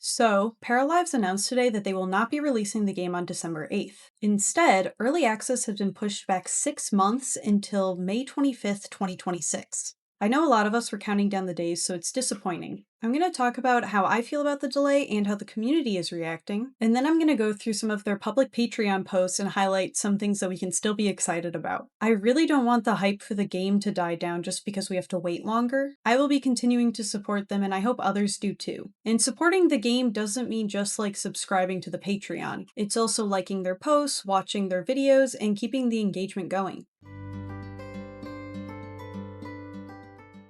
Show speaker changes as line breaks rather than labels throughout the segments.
So, Paralives announced today that they will not be releasing the game on December 8th. Instead, early access has been pushed back 6 months until May 25th, 2026. I know a lot of us were counting down the days, so it's disappointing. I'm going to talk about how I feel about the delay and how the community is reacting, and then I'm going to go through some of their public Patreon posts and highlight some things that we can still be excited about. I really don't want the hype for the game to die down just because we have to wait longer. I will be continuing to support them, and I hope others do too. And supporting the game doesn't mean just like subscribing to the Patreon. It's also liking their posts, watching their videos, and keeping the engagement going.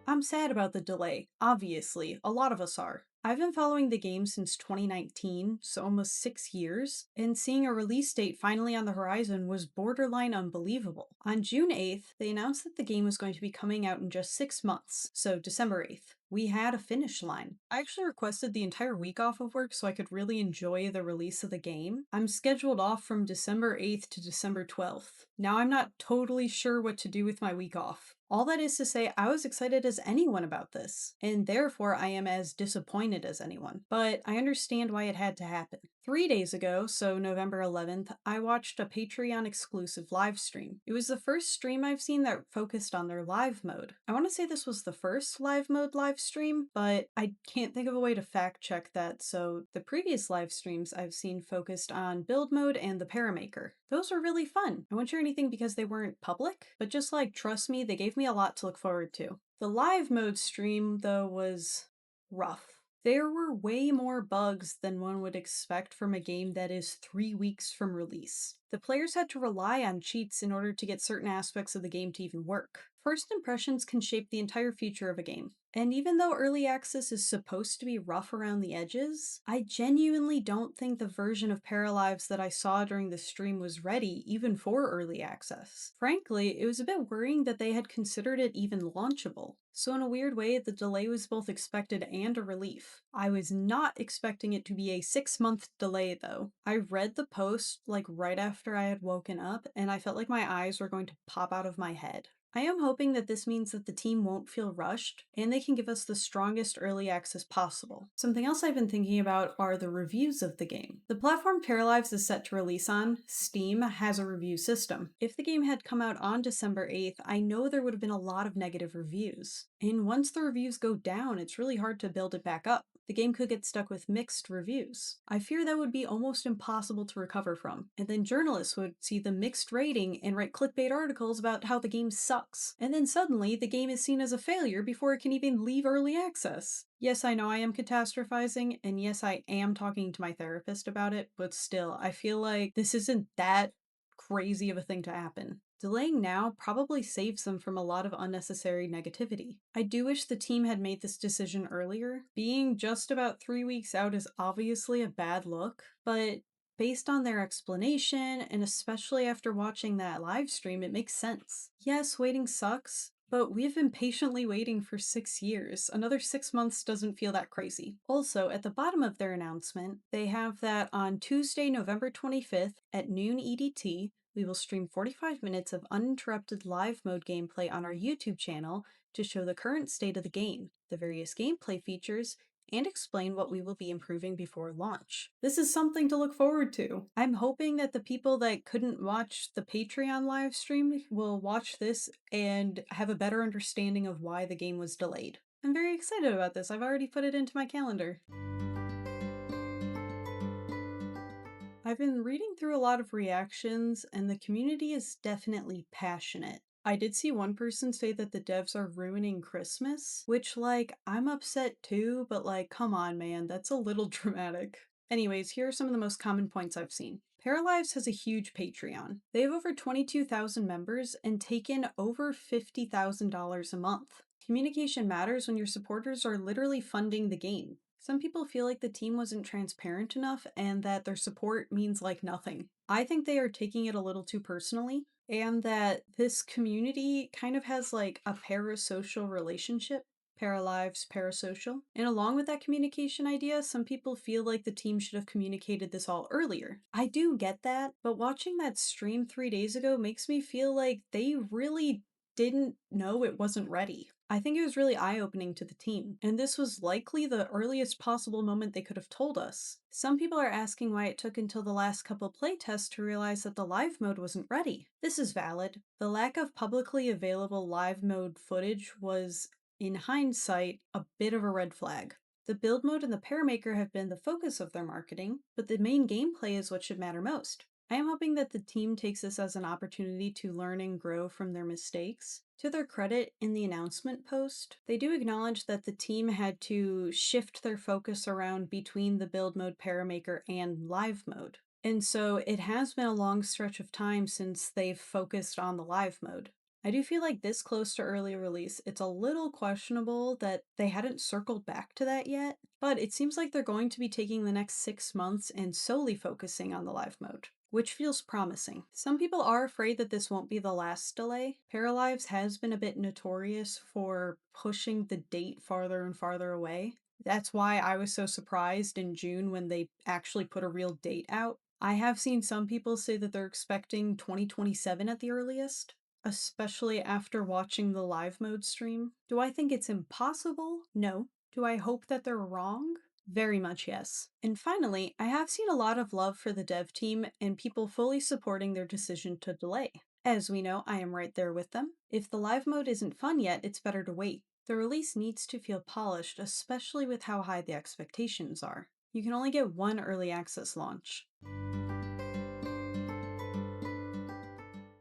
I'm sad about the delay, obviously, a lot of us are. I've been following the game since 2019, so almost 6 years, and seeing a release date finally on the horizon was borderline unbelievable. On June 8th, they announced that the game was going to be coming out in just 6 months, so December 8th. We had a finish line. I actually requested the entire week off of work so I could really enjoy the release of the game. I'm scheduled off from December 8th to December 12th. Now I'm not totally sure what to do with my week off. All that is to say, I was excited as anyone about this, and therefore I am as disappointed as anyone. But I understand why it had to happen. 3 days ago, so November 11th, I watched a Patreon exclusive live stream. It was the first stream I've seen that focused on their live mode. I want to say this was the first live mode live stream, but I can't think of a way to fact check that, so the previous live streams I've seen focused on build mode and the Paramaker. Those were really fun. I won't share anything because they weren't public, but just like, trust me, they gave me a lot to look forward to. The live mode stream, though, was rough. There were way more bugs than one would expect from a game that is 3 weeks from release. The players had to rely on cheats in order to get certain aspects of the game to even work. First impressions can shape the entire future of a game. And even though early access is supposed to be rough around the edges, I genuinely don't think the version of Paralives that I saw during the stream was ready even for early access. Frankly, it was a bit worrying that they had considered it even launchable. So in a weird way, the delay was both expected and a relief. I was not expecting it to be a 6-month delay though. I read the post like right after I had woken up, and I felt like my eyes were going to pop out of my head. I am hoping that this means that the team won't feel rushed, and they can give us the strongest early access possible. Something else I've been thinking about are the reviews of the game. The platform Paralives is set to release on, Steam, has a review system. If the game had come out on December 8th, I know there would have been a lot of negative reviews. And once the reviews go down, it's really hard to build it back up. The game could get stuck with mixed reviews. I fear that would be almost impossible to recover from, and then journalists would see the mixed rating and write clickbait articles about how the game sucks. And then suddenly, the game is seen as a failure before it can even leave early access. Yes, I know I am catastrophizing, and yes, I am talking to my therapist about it, but still, I feel like this isn't that crazy of a thing to happen. Delaying now probably saves them from a lot of unnecessary negativity. I do wish the team had made this decision earlier. Being just about 3 weeks out is obviously a bad look, but based on their explanation, and especially after watching that live stream, it makes sense. Yes, waiting sucks, but we've been patiently waiting for 6 years. Another 6 months doesn't feel that crazy. Also, at the bottom of their announcement, they have that on Tuesday, November 25th at noon EDT, we will stream 45 minutes of uninterrupted live mode gameplay on our YouTube channel to show the current state of the game, the various gameplay features, and explain what we will be improving before launch. This is something to look forward to. I'm hoping that the people that couldn't watch the Patreon live stream will watch this and have a better understanding of why the game was delayed. I'm very excited about this. I've already put it into my calendar. I've been reading through a lot of reactions, and the community is definitely passionate. I did see one person say that the devs are ruining Christmas, which, like, I'm upset too, but like, come on, man, that's a little dramatic. Anyways, here are some of the most common points I've seen. Paralives has a huge Patreon. They have over 22,000 members and take in over $50,000 a month. Communication matters when your supporters are literally funding the game. Some people feel like the team wasn't transparent enough and that their support means like nothing. I think they are taking it a little too personally, and that this community kind of has like a parasocial relationship. Paralives, parasocial. And along with that communication idea, some people feel like the team should have communicated this all earlier. I do get that, but watching that stream 3 days ago makes me feel like they really didn't know it wasn't ready. I think it was really eye-opening to the team, and this was likely the earliest possible moment they could have told us. Some people are asking why it took until the last couple playtests to realize that the live mode wasn't ready. This is valid. The lack of publicly available live mode footage was, in hindsight, a bit of a red flag. The build mode and the Paramaker have been the focus of their marketing, but the main gameplay is what should matter most. I am hoping that the team takes this as an opportunity to learn and grow from their mistakes. To their credit, in the announcement post, they do acknowledge that the team had to shift their focus around between the build mode, Paramaker, and live mode. And so it has been a long stretch of time since they've focused on the live mode. I do feel like this close to early release, it's a little questionable that they hadn't circled back to that yet, but it seems like they're going to be taking the next 6 months and solely focusing on the live mode, which feels promising. Some people are afraid that this won't be the last delay. Paralives has been a bit notorious for pushing the date farther and farther away. That's why I was so surprised in June when they actually put a real date out. I have seen some people say that they're expecting 2027 at the earliest, especially after watching the live mode stream. Do I think it's impossible? No. Do I hope that they're wrong? Very much yes. And finally, I have seen a lot of love for the dev team and people fully supporting their decision to delay. As we know, I am right there with them. If the live mode isn't fun yet, it's better to wait. The release needs to feel polished, especially with how high the expectations are. You can only get one early access launch.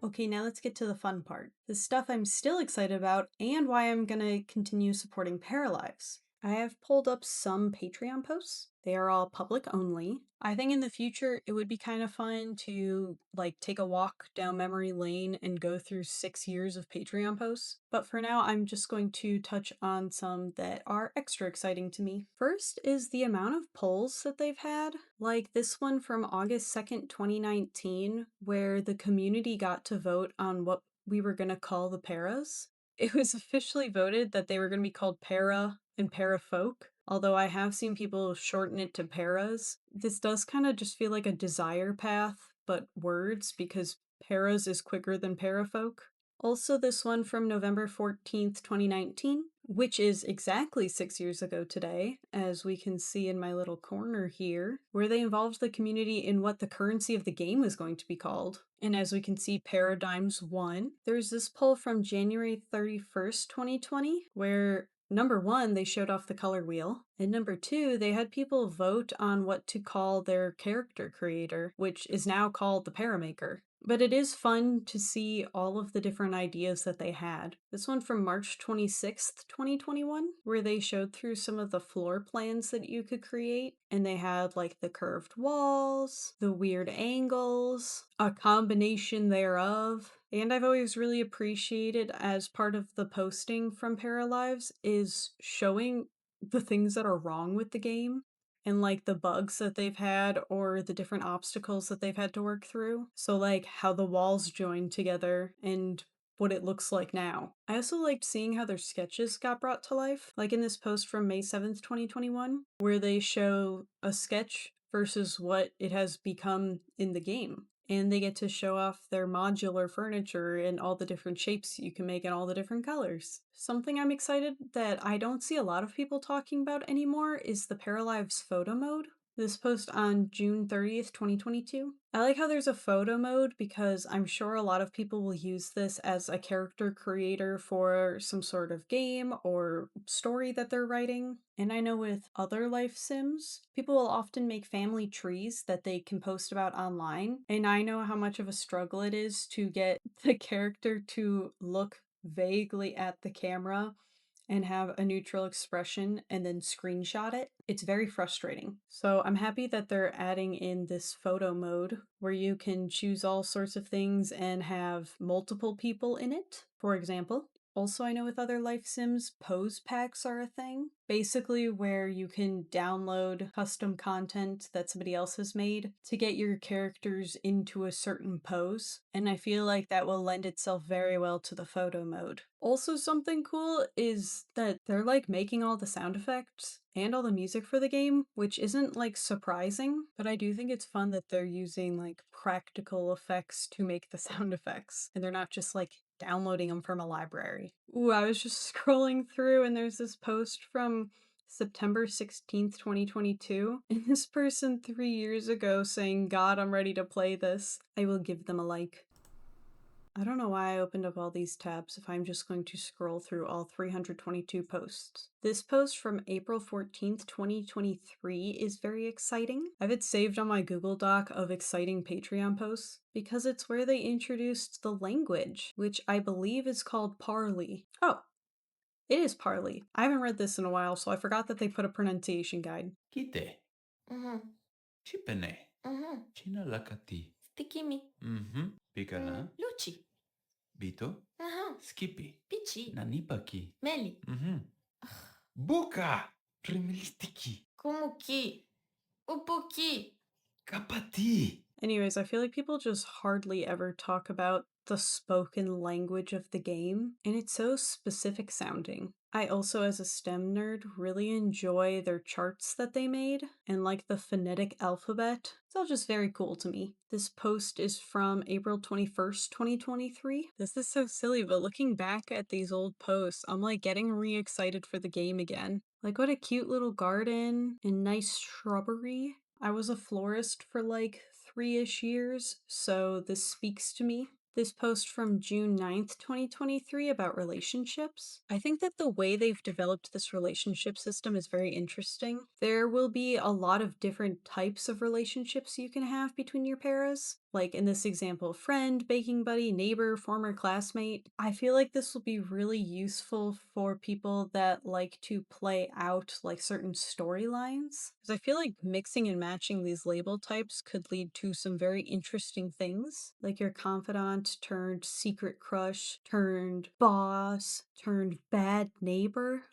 Okay, now let's get to the fun part. The stuff I'm still excited about and why I'm gonna continue supporting Paralives. I have pulled up some Patreon posts. They are all public only. I think in the future it would be kind of fun to take a walk down memory lane and go through 6 years of Patreon posts. But for now, I'm just going to touch on some that are extra exciting to me. First is the amount of polls that they've had. Like this one from August 2nd, 2019, where the community got to vote on what we were going to call the paras. It was officially voted that they were going to be called para and parafolk, although I have seen people shorten it to paras. This does kind of just feel like a desire path, but words, because paras is quicker than parafolk. Also, this one from November 14th, 2019, which is exactly 6 years ago today, as we can see in my little corner here, where they involved the community in what the currency of the game was going to be called. And as we can see, Paradigms won. There's this poll from January 31st, 2020, where number 1, they showed off the color wheel, and number 2, they had people vote on what to call their character creator, which is now called the Paramaker. But it is fun to see all of the different ideas that they had. This one from March 26th, 2021, where they showed through some of the floor plans that you could create, and they had the curved walls, the weird angles, a combination thereof. And I've always really appreciated, as part of the posting from Paralives, is showing the things that are wrong with the game and the bugs that they've had or the different obstacles that they've had to work through. So how the walls join together and what it looks like now. I also liked seeing how their sketches got brought to life, like in this post from May 7th, 2021, where they show a sketch versus what it has become in the game. And they get to show off their modular furniture and all the different shapes you can make in all the different colors. Something I'm excited that I don't see a lot of people talking about anymore is the Paralives photo mode. This post on June 30th, 2022. I like how there's a photo mode because I'm sure a lot of people will use this as a character creator for some sort of game or story that they're writing. And I know with other life sims, people will often make family trees that they can post about online. And I know how much of a struggle it is to get the character to look vaguely at the camera and have a neutral expression and then screenshot it. It's very frustrating. So I'm happy that they're adding in this photo mode where you can choose all sorts of things and have multiple people in it, for example. Also, I know with other life sims, pose packs are a thing. Basically, where you can download custom content that somebody else has made to get your characters into a certain pose. And I feel like that will lend itself very well to the photo mode. Also, something cool is that they're making all the sound effects and all the music for the game, which isn't surprising, but I do think it's fun that they're using practical effects to make the sound effects, and they're not just downloading them from a library. Ooh, I was just scrolling through and there's this post from September 16th, 2022. And this person 3 years ago saying, God, I'm ready to play this. I will give them a like. I don't know why I opened up all these tabs if I'm just going to scroll through all 322 posts. This post from April 14th, 2023 is very exciting. I have it saved on my Google Doc of exciting Patreon posts because it's where they introduced the language, which I believe is called Parley. Oh, it is Parley. I haven't read this in a while, so I forgot that they put a pronunciation guide.
Kite. Chipene. China lakati.
Stikimi.
Pikana.
Luci.
Bito. Skippy.
Pici.
Nanipaki.
Meli.
Buka. Trimilistiki.
Kumuki. Upuki.
Kapati.
Anyways, I feel like people just hardly ever talk about the spoken language of the game, and it's so specific sounding. I also, as a STEM nerd, really enjoy their charts that they made, and like the phonetic alphabet. It's all just very cool to me. This post is from April 21st, 2023. This is so silly, but looking back at these old posts, I'm like getting re-excited for the game again. Like, what a cute little garden and nice shrubbery. I was a florist for like 3-ish years, so this speaks to me. This post from June 9th, 2023 about relationships. I think that the way they've developed this relationship system is very interesting. There will be a lot of different types of relationships you can have between your paras. Like in this example, friend, baking buddy, neighbor, former classmate. I feel like this will be really useful for people that like to play out like certain storylines. Because I feel like mixing and matching these label types could lead to some very interesting things. Like your confidant turned secret crush, turned boss, turned bad neighbor.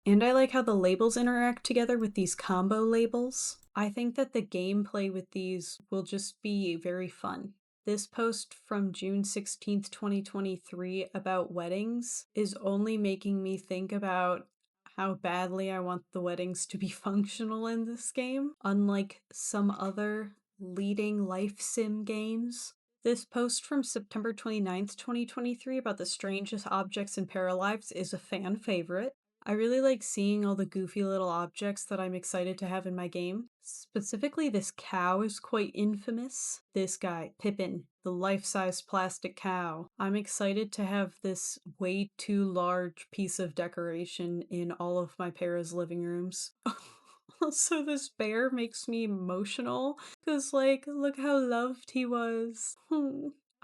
And I like how the labels interact together with these combo labels. I think that the gameplay with these will just be very fun. This post from June 16th, 2023 about weddings is only making me think about how badly I want the weddings to be functional in this game, unlike some other leading life sim games. This post from September 29th, 2023 about the strangest objects in Paralives is a fan favorite. I really like seeing all the goofy little objects that I'm excited to have in my game. Specifically, this cow is quite infamous. This guy, Pippin, the life-size plastic cow. I'm excited to have this way too large piece of decoration in all of my para's living rooms. Also, this bear makes me emotional because, like, look how loved he was.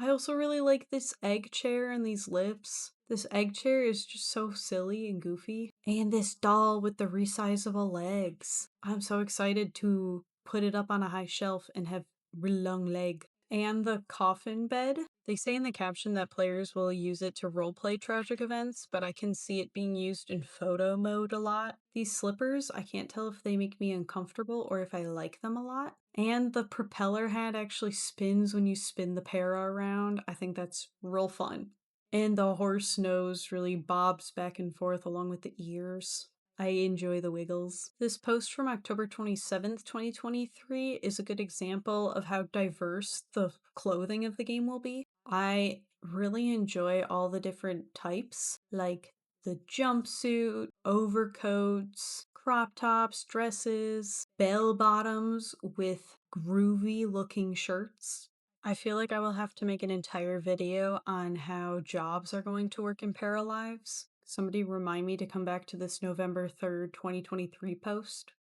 I also really like this egg chair and these lips. This egg chair is just so silly and goofy. And this doll with the resizable legs. I'm so excited to put it up on a high shelf and have really long leg. And the coffin bed. They say in the caption that players will use it to roleplay tragic events, but I can see it being used in photo mode a lot. These slippers, I can't tell if they make me uncomfortable or if I like them a lot. And the propeller hat actually spins when you spin the para around. I think that's real fun. And the horse nose really bobs back and forth along with the ears. I enjoy the wiggles. This post from October 27th, 2023 is a good example of how diverse the clothing of the game will be. I really enjoy all the different types, like the jumpsuit, overcoats, crop tops, dresses, bell bottoms with groovy looking shirts. I feel like I will have to make an entire video on how jobs are going to work in Paralives. Somebody remind me to come back to this November 3rd, 2023 post.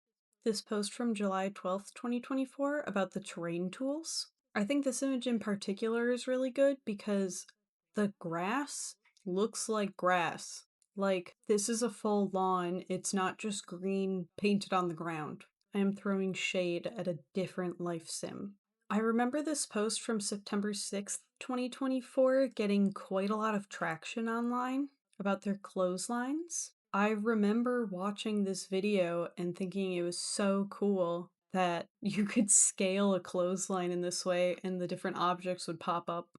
This post from July 12th, 2024 about the terrain tools. I think this image in particular is really good because the grass looks like grass. Like, this is a full lawn, it's not just green painted on the ground. I am throwing shade at a different life sim. I remember this post from September 6th, 2024 getting quite a lot of traction online about their clotheslines. I remember watching this video and thinking it was so cool that you could scale a clothesline in this way and the different objects would pop up.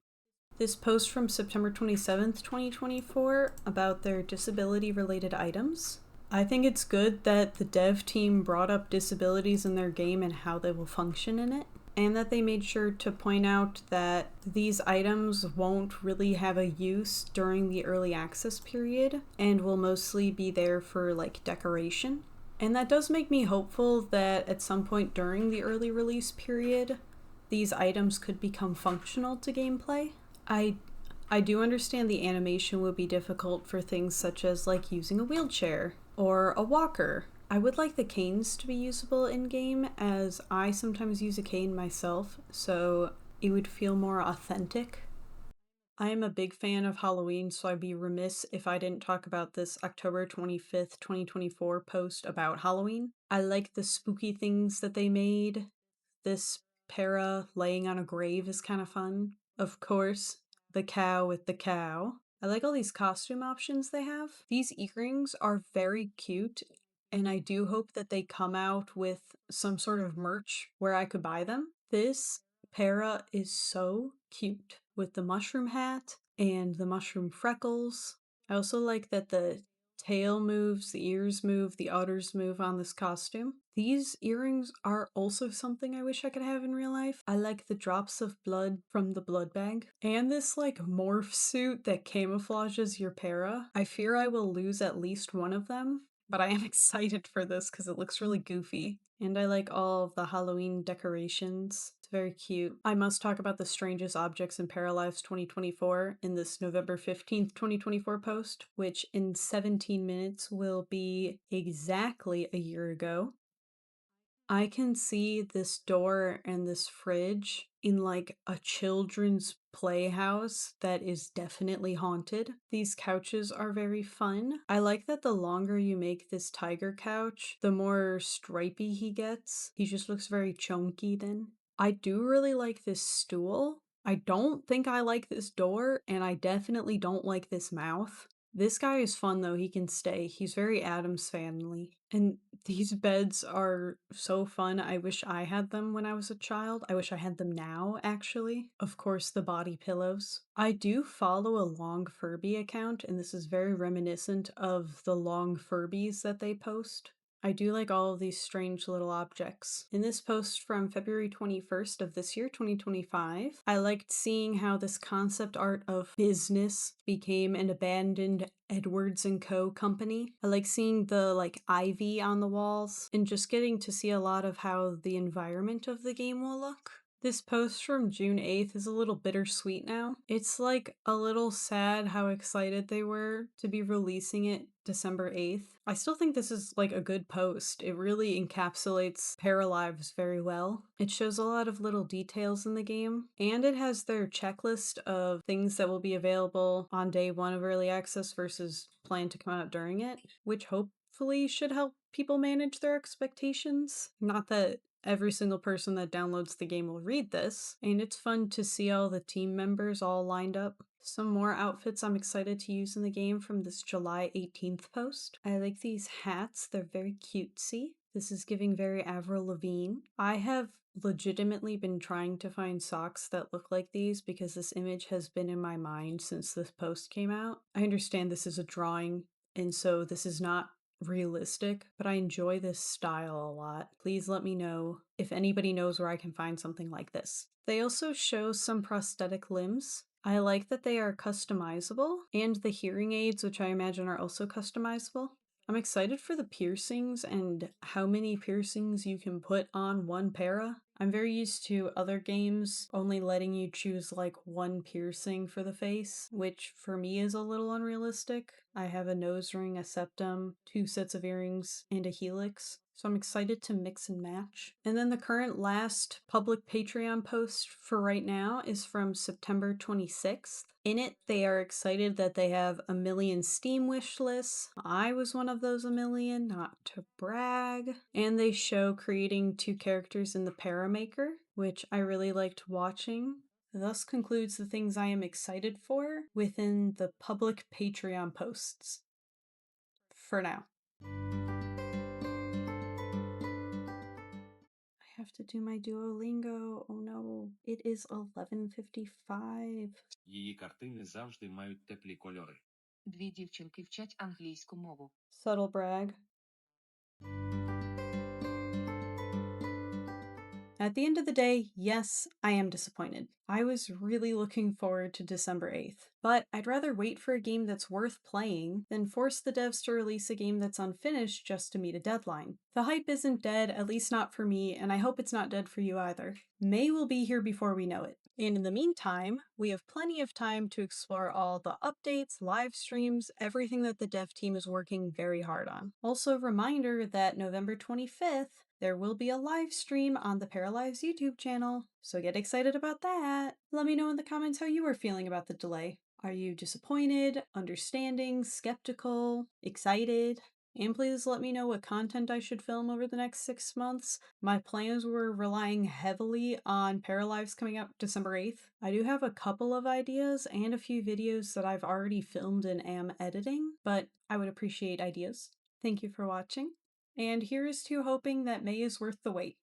This post from September 27th, 2024 about their disability-related items. I think it's good that the dev team brought up disabilities in their game and how they will function in it. and that they made sure to point out that these items won't really have a use during the early access period and will mostly be there for like decoration. And that does make me hopeful that at some point during the early release period, these items could become functional to gameplay. I do understand the animation would be difficult for things such as like using a wheelchair or a walker. I would like the canes to be usable in game, as I sometimes use a cane myself, so it would feel more authentic. I am a big fan of Halloween, so I'd be remiss if I didn't talk about this October 25th, 2024 post about Halloween. I like the spooky things that they made. This para laying on a grave is kind of fun. Of course, the cow with the cow. I like all these costume options they have. These earrings are very cute, and I do hope that they come out with some sort of merch where I could buy them. This para is so cute with the mushroom hat and the mushroom freckles. I also like that the tail moves, the ears move, the udders move on this costume. These earrings are also something I wish I could have in real life. I like the drops of blood from the blood bag. And this like morph suit that camouflages your para. I fear I will lose at least one of them, but I am excited for this because it looks really goofy. And I like all of the Halloween decorations. It's very cute. I must talk about the strangest objects in Paralives 2024 in this November 15th, 2024 post, which in 17 minutes will be exactly a year ago. I can see this door and this fridge in like a children's playhouse that is definitely haunted. These couches are very fun. I like that the longer you make this tiger couch, the more stripy he gets. He just looks very chunky then. I do really like this stool. I don't think I like this door, and I definitely don't like this mouth. This guy is fun though, he can stay. He's very Addams family. And these beds are so fun. I wish I had them when I was a child. I wish I had them now, actually. Of course, the body pillows. I do follow a Long Furby account, and this is very reminiscent of the Long Furbies that they post. I do like all of these strange little objects. In this post from February 21st of this year, 2025, I liked seeing how this concept art of business became an abandoned Edwards & Co. company. I like seeing the like ivy on the walls and just getting to see a lot of how the environment of the game will look. This post from June 8th is a little bittersweet now. It's like a little sad how excited they were to be releasing it December 8th. I still think this is like a good post. It really encapsulates Paralives very well. It shows a lot of little details in the game, and it has their checklist of things that will be available on day one of early access versus planned to come out during it, which hopefully should help people manage their expectations. Not that every single person that downloads the game will read this, and it's fun to see all the team members all lined up. Some more outfits I'm excited to use in the game from this July 18th post. I like these hats, they're very cutesy. This is giving very Avril Lavigne. I have legitimately been trying to find socks that look like these because this image has been in my mind since this post came out. I understand this is a drawing, and so this is not realistic, but I enjoy this style a lot. Please let me know if anybody knows where I can find something like this. They also show some prosthetic limbs. I like that they are customizable, and the hearing aids, which I imagine are also customizable. I'm excited for the piercings and how many piercings you can put on one para. I'm very used to other games only letting you choose like one piercing for the face, which for me is a little unrealistic. I have a nose ring, a septum, 2 sets of earrings, and a helix. So I'm excited to mix and match. And then the current last public Patreon post for right now is from September 26th. In it, they are excited that they have a million Steam wish lists. I was one of those a million, not to brag. And they show creating 2 characters in the Paramaker, which I really liked watching. Thus concludes the things I am excited for within the public Patreon posts. For now. I have to do my Duolingo. Oh no, it is 11:55.
Її картини завжди мають теплі кольори.
Дві дівчинки вчать англійську мову.
Subtle brag. At the end of the day, yes, I am disappointed. I was really looking forward to December 8th, but I'd rather wait for a game that's worth playing than force the devs to release a game that's unfinished just to meet a deadline. The hype isn't dead, at least not for me, and I hope it's not dead for you either. May will be here before we know it. And in the meantime, we have plenty of time to explore all the updates, live streams, everything that the dev team is working very hard on. Also, a reminder that November 25th, there will be a live stream on the Paralives YouTube channel, so get excited about that! Let me know in the comments how you are feeling about the delay. Are you disappointed, understanding, skeptical, excited? And please let me know what content I should film over the next 6 months. My plans were relying heavily on Paralives coming out December 8th. I do have a couple of ideas and a few videos that I've already filmed and am editing, but I would appreciate ideas. Thank you for watching, and here is to hoping that May is worth the wait.